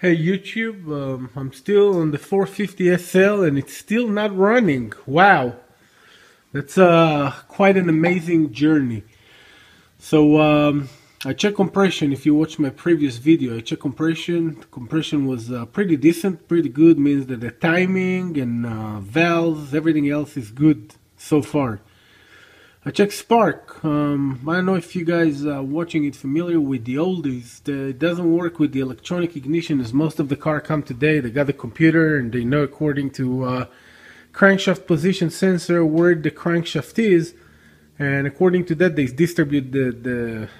Hey YouTube, I'm still on the 450 SL and it's still not running. Wow, that's quite an amazing journey. So I checked compression. If you watch my previous video, I checked compression. The compression was pretty decent, pretty good. Means that the timing and valves, everything else is good so far. I checked spark. I don't know if you guys watching it familiar with the oldies. It doesn't work with the electronic ignition as most of the car come today. They got the computer and they know according to crankshaft position sensor where the crankshaft is, and according to that they distribute the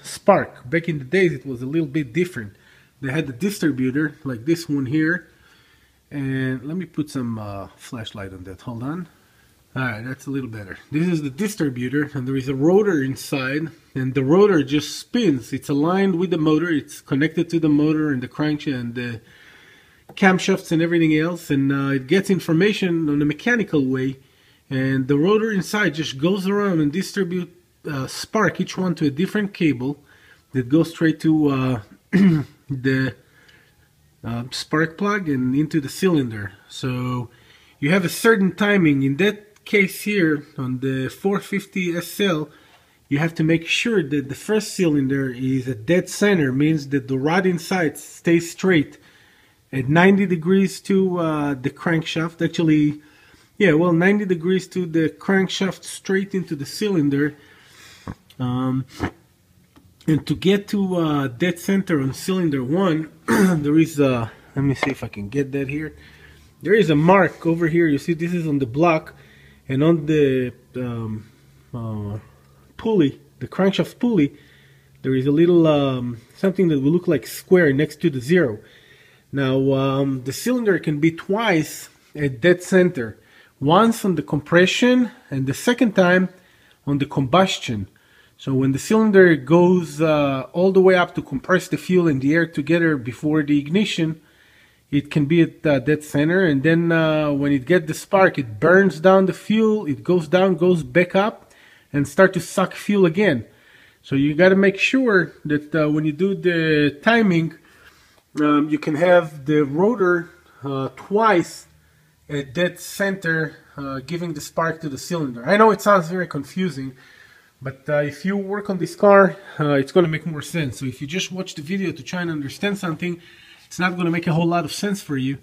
spark. Back in the days it was a little bit different. They had the distributor like this one here, and let me put some flashlight on that. Hold on. Alright, that's a little better. This is the distributor, and there is a rotor inside, and the rotor just spins. It's aligned with the motor, it's connected to the motor and the crankshaft and the camshafts and everything else, and it gets information on a mechanical way, and the rotor inside just goes around and distributes spark, each one to a different cable that goes straight to the spark plug and into the cylinder. So you have a certain timing. In that case here on the 450 SL, you have to make sure that the first cylinder is at dead center, means that the rod inside stays straight at 90 degrees to the crankshaft. Actually, yeah, well, 90 degrees to the crankshaft straight into the cylinder. And to get to dead center on cylinder 1, there is a, let me see if I can get that here. There is a mark over here. You see, this is on the block. And on the pulley, the crankshaft pulley, there is a little something that will look like square next to the 0. Now, the cylinder can be twice at dead center. Once on the compression and the second time on the combustion. So when the cylinder goes all the way up to compress the fuel and the air together before the ignition, it can be at dead center, and then when it gets the spark, it burns down the fuel, it goes down, goes back up, and start to suck fuel again. So you got to make sure that when you do the timing, you can have the rotor twice at dead center, giving the spark to the cylinder. I know it sounds very confusing, but if you work on this car, it's going to make more sense. So if you just watch the video to try and understand something, it's not going to make a whole lot of sense for you.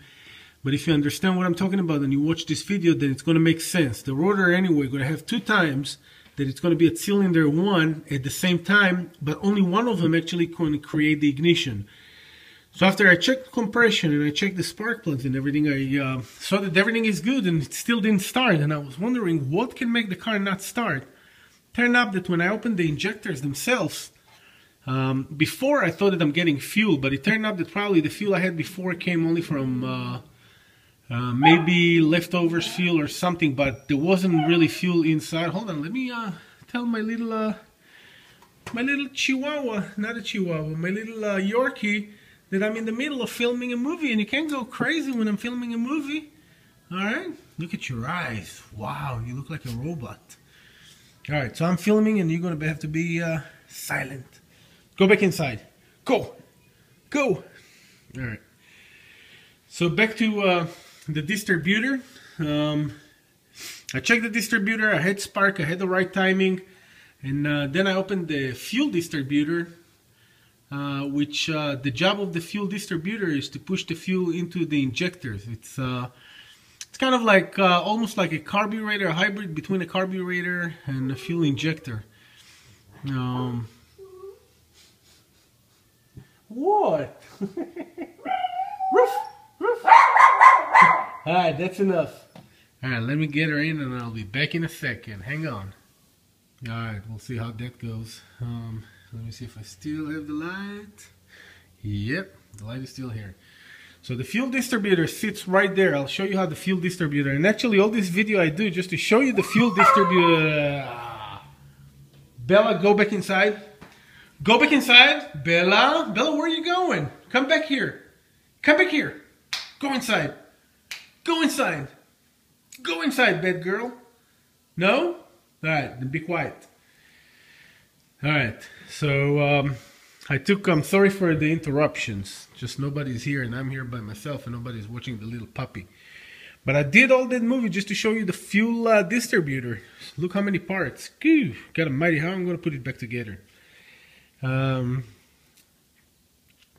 But if you understand what I'm talking about and you watch this video, then it's going to make sense. The rotor anyway going to have 2 times that it's going to be at cylinder 1 at the same time, but only one of them actually going to create the ignition. So after I checked compression and I checked the spark plugs and everything, I saw that everything is good and it still didn't start. And I was wondering what can make the car not start. Turned out that when I opened the injectors themselves, before I thought that I'm getting fuel, but it turned out that probably the fuel I had before came only from maybe leftovers fuel or something, but there wasn't really fuel inside. Hold on, let me tell my little Chihuahua, not a Chihuahua, my little Yorkie, that I'm in the middle of filming a movie, and you can't go crazy when I'm filming a movie. Alright, look at your eyes. Wow, you look like a robot. Alright, so I'm filming and you're going to have to be silent. Go back inside. Go. Go. Alright. So back to the distributor. I checked the distributor. I had spark. I had the right timing. And then I opened the fuel distributor, which the job of the fuel distributor is to push the fuel into the injectors. It's kind of like almost like a carburetor, a hybrid between a carburetor and a fuel injector. What? Roof, roof. Alright, that's enough. Alright, let me get her in and I'll be back in a second. Hang on. Alright, we'll see how that goes. Let me see if I still have the light. Yep, the light is still here. So the fuel distributor sits right there. I'll show you how the fuel distributor, and actually all this video I do just to show you the fuel distributor. Bella, go back inside. Go back inside. Bella, Bella, where are you going? Come back here. Come back here. Go inside. Go inside. Go inside, bed girl. No? Alright, then be quiet. Alright, so I'm sorry for the interruptions. Just nobody's here and I'm here by myself and nobody's watching the little puppy. But I did all that movie just to show you the fuel distributor. Look how many parts. Got a mighty how I'm going to put it back together.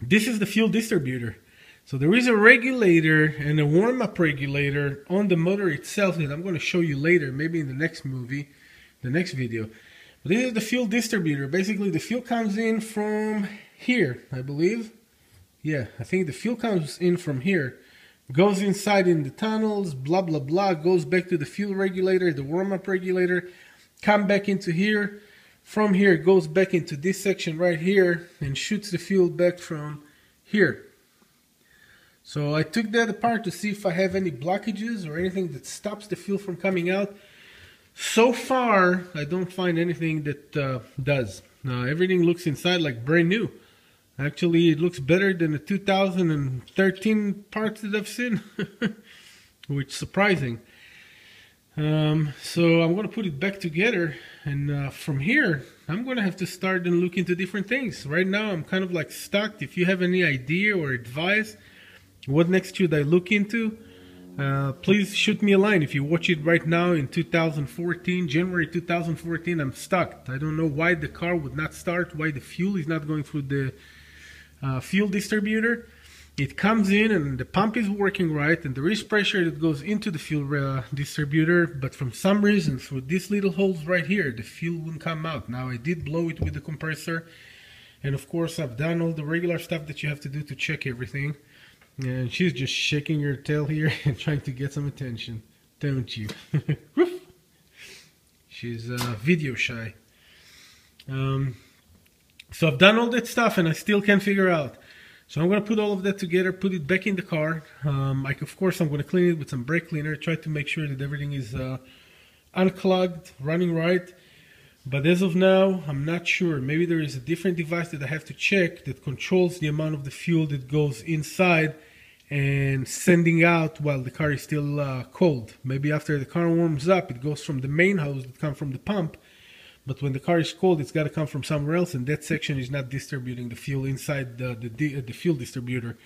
This is the fuel distributor. So there is a regulator and a warm-up regulator on the motor itself that I'm going to show you later, maybe in the next movie, the next video. But this is the fuel distributor. Basically, the fuel comes in from here, I believe. Yeah, I think the fuel comes in from here, goes inside in the tunnels, blah, blah, blah, goes back to the fuel regulator, the warm-up regulator, come back into here. From here, it goes back into this section right here and shoots the fuel back from here. So I took that apart to see if I have any blockages or anything that stops the fuel from coming out. So far, I don't find anything that does. Everything looks inside like brand new. Actually, it looks better than the 2013 parts that I've seen, which is surprising. So I'm going to put it back together, and from here, I'm going to have to start and look into different things. Right now, I'm kind of like stuck. If you have any idea or advice, what next should I look into? Please shoot me a line. If you watch it right now in 2014, January 2014, I'm stuck. I don't know why the car would not start, why the fuel is not going through the fuel distributor. It comes in and the pump is working right and there is pressure that goes into the fuel distributor, but from some reason through these little holes right here the fuel wouldn't come out. Now I did blow it with the compressor, and of course I've done all the regular stuff that you have to do to check everything. And she's just shaking her tail here and trying to get some attention, don't you? She's video shy. So I've done all that stuff and I still can't figure out. So I'm going to put all of that together, put it back in the car. Of course, I'm going to clean it with some brake cleaner, try to make sure that everything is unclogged, running right. But as of now, I'm not sure. Maybe there is a different device that I have to check that controls the amount of the fuel that goes inside and sending out while the car is still cold. Maybe after the car warms up, it goes from the main hose that comes from the pump. But when the car is cold, it's got to come from somewhere else, and that section is not distributing the fuel inside the fuel distributor.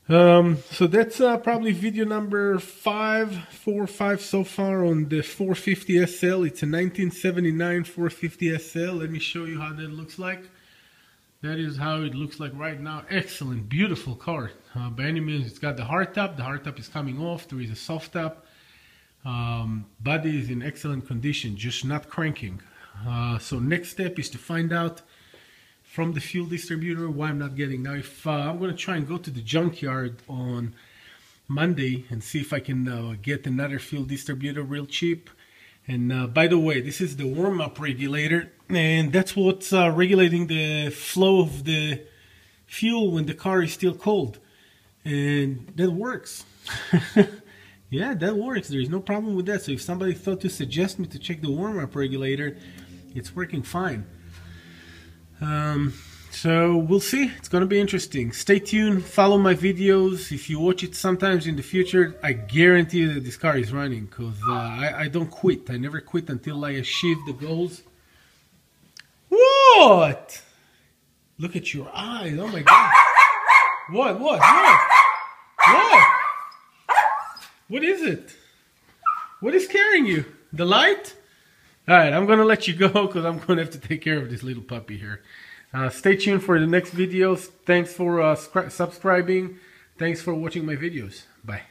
So that's probably video number 4 or 5 so far on the 450 SL. It's a 1979 450 SL. Let me show you how that looks like. That is how it looks like right now. Excellent, beautiful car. By any means, it's got the hardtop. The hardtop is coming off. There is a soft top. Body is in excellent condition, just not cranking. So next step is to find out from the fuel distributor why I'm not getting. Now if I'm going to try and go to the junkyard on Monday and see if I can get another fuel distributor real cheap. And by the way, this is the warm-up regulator, and that's what's regulating the flow of the fuel when the car is still cold, and that works. Yeah, that works. There is no problem with that. So if somebody thought to suggest me to check the warm-up regulator, it's working fine. So we'll see. It's going to be interesting. Stay tuned. Follow my videos. If you watch it sometimes in the future, I guarantee you that this car is running, because I don't quit. I never quit until I achieve the goals. What? Look at your eyes. Oh my God. What? What is it? What is scaring you? The light? Alright, I'm going to let you go because I'm going to have to take care of this little puppy here. Stay tuned for the next videos. Thanks for subscribing. Thanks for watching my videos. Bye.